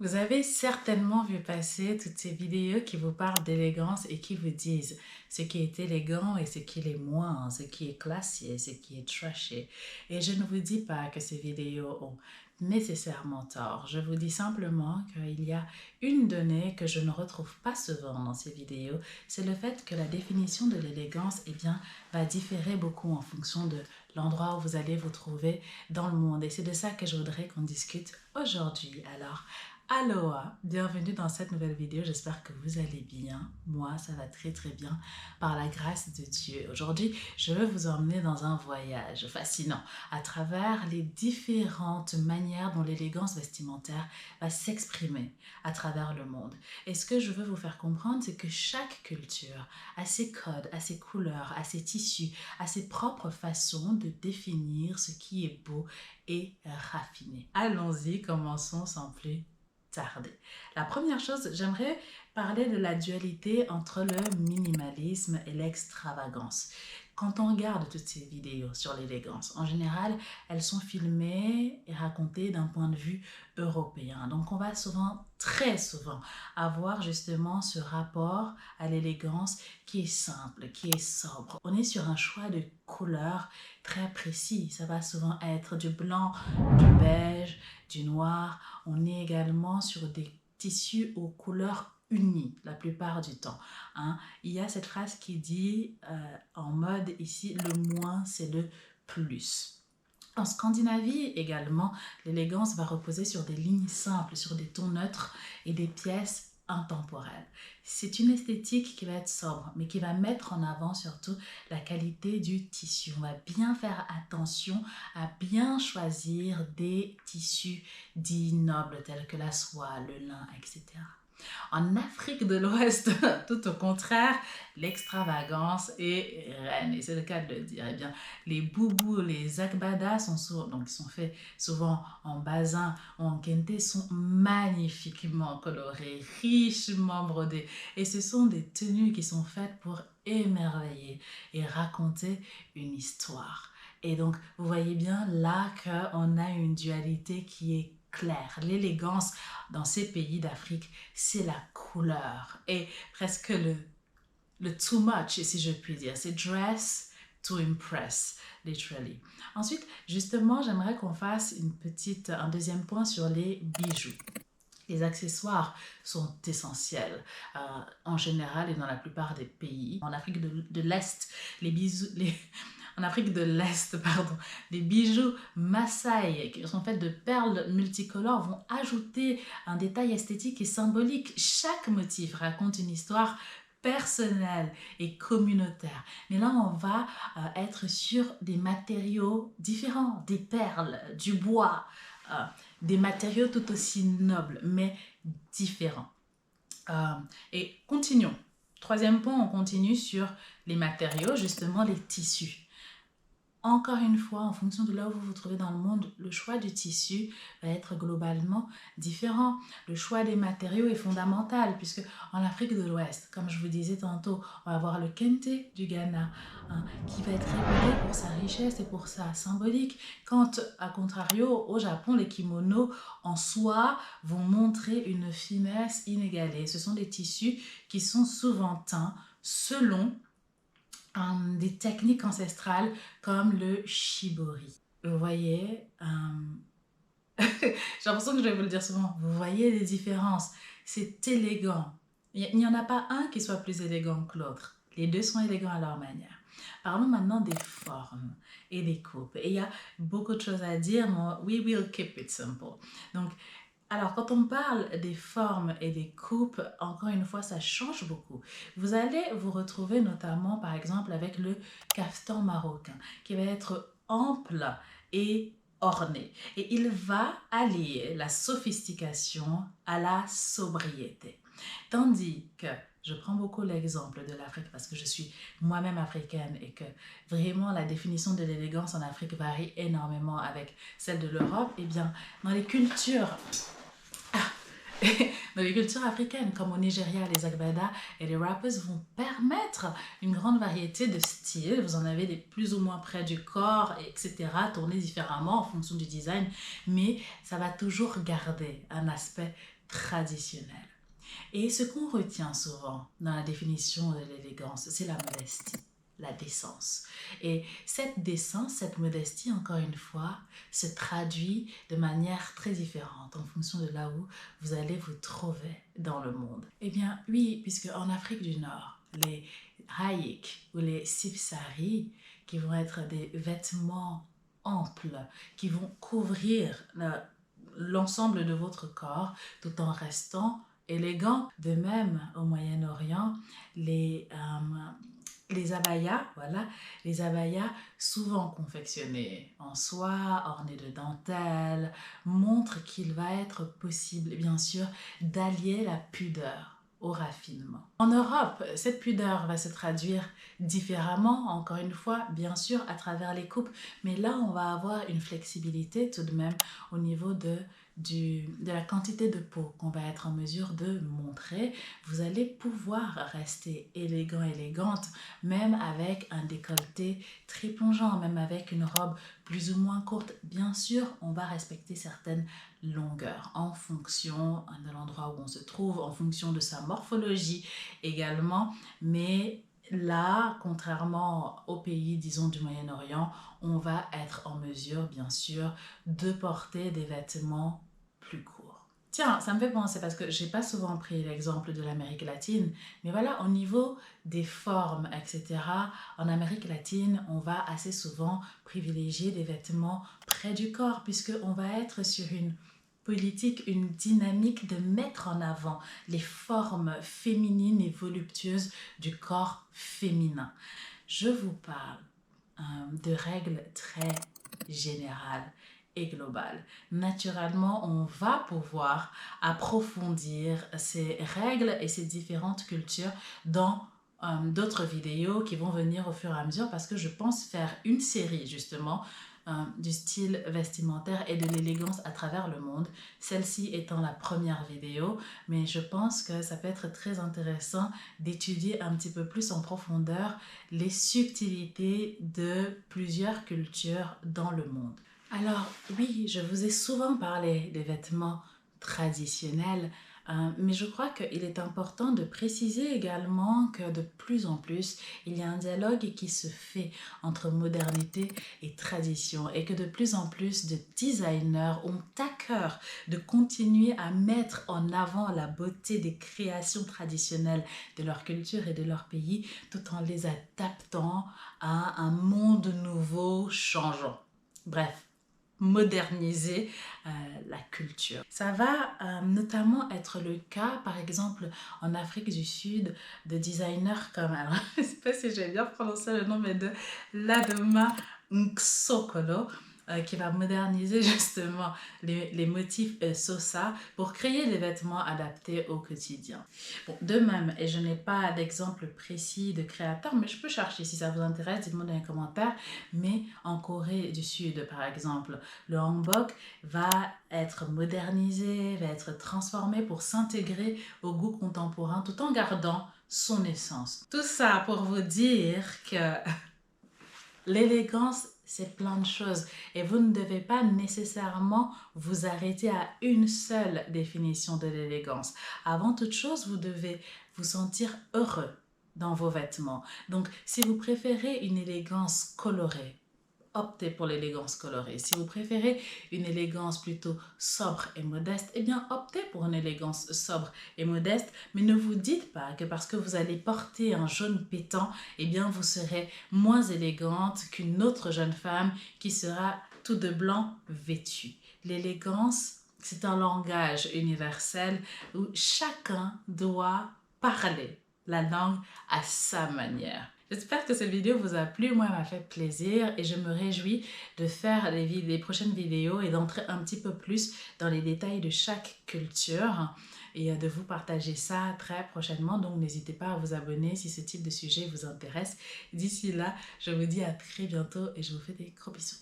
Vous avez certainement vu passer toutes ces vidéos qui vous parlent d'élégance et qui vous disent ce qui est élégant et ce qui l'est moins, ce qui est classique et ce qui est trashy. Et je ne vous dis pas que ces vidéos ont nécessairement tort. Je vous dis simplement qu'il y a une donnée que je ne retrouve pas souvent dans ces vidéos, c'est le fait que la définition de l'élégance, va différer beaucoup en fonction de l'endroit où vous allez vous trouver dans le monde. Et c'est de ça que je voudrais qu'on discute aujourd'hui. Alors, aloha, bienvenue dans cette nouvelle vidéo, j'espère que vous allez bien. Moi, ça va très très bien par la grâce de Dieu. Aujourd'hui, je veux vous emmener dans un voyage fascinant à travers les différentes manières dont l'élégance vestimentaire va s'exprimer à travers le monde. Et ce que je veux vous faire comprendre, c'est que chaque culture a ses codes, a ses couleurs, a ses tissus, a ses propres façons de définir ce qui est beau et raffiné. Allons-y, commençons sans plus tarder. La première chose, j'aimerais parler de la dualité entre le minimalisme et l'extravagance. Quand on regarde toutes ces vidéos sur l'élégance, en général, elles sont filmées et racontées d'un point de vue européen. Donc on va souvent, très souvent, avoir justement ce rapport à l'élégance qui est simple, qui est sobre. On est sur un choix de couleurs très précis. Ça va souvent être du blanc, du beige, du noir. On est également sur des tissus aux couleurs unies la plupart du temps. Il y a cette phrase qui dit en mode ici, le moins c'est le plus. En Scandinavie également, l'élégance va reposer sur des lignes simples, sur des tons neutres et des pièces intemporelles. C'est une esthétique qui va être sobre, mais qui va mettre en avant surtout la qualité du tissu. On va bien faire attention à bien choisir des tissus dits nobles tels que la soie, le lin, etc. En Afrique de l'Ouest, tout au contraire, l'extravagance est reine. Et c'est le cas de le dire. Eh bien, les boubous, les akbadas qui sont faits souvent en basin ou en kente, sont magnifiquement colorés, richement brodés. Et ce sont des tenues qui sont faites pour émerveiller et raconter une histoire. Et donc, vous voyez bien là qu'on a une dualité qui est claire. L'élégance dans ces pays d'Afrique, c'est la couleur et presque le too much, si je puis dire. C'est dress to impress, literally. Ensuite, justement, j'aimerais qu'on fasse un deuxième point sur les bijoux. Les accessoires sont essentiels en général et dans la plupart des pays. En Afrique de l'Est, en Afrique de l'Est, pardon, les bijoux Maasai qui sont faits de perles multicolores vont ajouter un détail esthétique et symbolique. Chaque motif raconte une histoire personnelle et communautaire. Mais là, on va être sur des matériaux différents, des perles, du bois, des matériaux tout aussi nobles, mais différents. Et continuons. Troisième point, on continue sur les matériaux, justement les tissus. Encore une fois, en fonction de là où vous vous trouvez dans le monde, le choix du tissu va être globalement différent. Le choix des matériaux est fondamental puisque en Afrique de l'Ouest, comme je vous disais tantôt, on va avoir le kente du Ghana qui va être réputé pour sa richesse et pour sa symbolique. Quand, à contrario, au Japon, les kimonos en soie vont montrer une finesse inégalée. Ce sont des tissus qui sont souvent teints selon des techniques ancestrales comme le shibori. Vous voyez, j'ai l'impression que je vais vous le dire souvent, vous voyez les différences, c'est élégant. Il n'y en a pas un qui soit plus élégant que l'autre. Les deux sont élégants à leur manière. Parlons maintenant des formes et des coupes. Et il y a beaucoup de choses à dire, mais we will keep it simple. Donc, alors, quand on parle des formes et des coupes, encore une fois, ça change beaucoup. Vous allez vous retrouver notamment, par exemple, avec le caftan marocain, qui va être ample et orné. Et il va allier la sophistication à la sobriété. Tandis que, je prends beaucoup l'exemple de l'Afrique parce que je suis moi-même africaine et que vraiment la définition de l'élégance en Afrique varie énormément avec celle de l'Europe, eh bien, dans les cultures dans les cultures africaines, comme au Nigeria, les agbada et les rappers vont permettre une grande variété de styles. Vous en avez des plus ou moins près du corps, etc., tournés différemment en fonction du design, mais ça va toujours garder un aspect traditionnelle. Et ce qu'on retient souvent dans la définition de l'élégance, c'est la modestie, la décence. Et cette décence, cette modestie, encore une fois, se traduit de manière très différente en fonction de là où vous allez vous trouver dans le monde. Eh bien oui, puisque en Afrique du Nord, les haïks ou les sipsari, qui vont être des vêtements amples, qui vont couvrir l'ensemble de votre corps tout en restant élégant. De même, au Moyen-Orient, les abayas, voilà, les abayas souvent confectionnés en soie, ornés de dentelle, montrent qu'il va être possible, bien sûr, d'allier la pudeur au raffinement. En Europe, cette pudeur va se traduire différemment, encore une fois, bien sûr, à travers les coupes, mais là, on va avoir une flexibilité tout de même au niveau de la quantité de peau qu'on va être en mesure de montrer. Vous allez pouvoir rester élégant, élégante, même avec un décolleté très plongeant, même avec une robe plus ou moins courte. Bien sûr, on va respecter certaines longueurs en fonction de l'endroit où on se trouve, en fonction de sa morphologie également, mais là, contrairement aux pays, disons, du Moyen-Orient, on va être en mesure, bien sûr, de porter des vêtements plus courts. Tiens, ça me fait penser parce que j'ai pas souvent pris l'exemple de l'Amérique latine, mais voilà, au niveau des formes, etc., en Amérique latine, on va assez souvent privilégier des vêtements près du corps puisqu'on va être sur une politique, une dynamique de mettre en avant les formes féminines et voluptueuses du corps féminin. Je vous parle de règles très générales et globales. Naturellement, on va pouvoir approfondir ces règles et ces différentes cultures dans d'autres vidéos qui vont venir au fur et à mesure parce que je pense faire une série justement du style vestimentaire et de l'élégance à travers le monde, celle-ci étant la première vidéo, mais je pense que ça peut être très intéressant d'étudier un petit peu plus en profondeur les subtilités de plusieurs cultures dans le monde. Alors oui, je vous ai souvent parlé des vêtements traditionnels, mais je crois qu'il est important de préciser également que de plus en plus, il y a un dialogue qui se fait entre modernité et tradition et que de plus en plus de designers ont à cœur de continuer à mettre en avant la beauté des créations traditionnelles de leur culture et de leur pays tout en les adaptant à un monde nouveau, changeant. Bref, moderniser la culture. Ça va notamment être le cas, par exemple, en Afrique du Sud, de designers comme, alors je ne sais pas si j'ai bien prononcé le nom, mais de Ladoma Nksokolo, qui va moderniser justement les motifs Sosa pour créer des vêtements adaptés au quotidien. Bon, de même, et je n'ai pas d'exemple précis de créateur, mais je peux chercher si ça vous intéresse, dites-moi dans les commentaires, mais en Corée du Sud, par exemple, le hanbok va être modernisé, va être transformé pour s'intégrer au goût contemporain tout en gardant son essence. Tout ça pour vous dire que l'élégance, c'est plein de choses et vous ne devez pas nécessairement vous arrêter à une seule définition de l'élégance. Avant toute chose, vous devez vous sentir heureux dans vos vêtements. Donc, si vous préférez une élégance colorée, optez pour l'élégance colorée. Si vous préférez une élégance plutôt sobre et modeste, eh bien optez pour une élégance sobre et modeste, mais ne vous dites pas que parce que vous allez porter un jaune pétant, eh bien vous serez moins élégante qu'une autre jeune femme qui sera tout de blanc vêtue. L'élégance, c'est un langage universel où chacun doit parler la langue à sa manière. J'espère que cette vidéo vous a plu, moi elle m'a fait plaisir et je me réjouis de faire les prochaines vidéos et d'entrer un petit peu plus dans les détails de chaque culture et de vous partager ça très prochainement. Donc n'hésitez pas à vous abonner si ce type de sujet vous intéresse. D'ici là, je vous dis à très bientôt et je vous fais des gros bisous.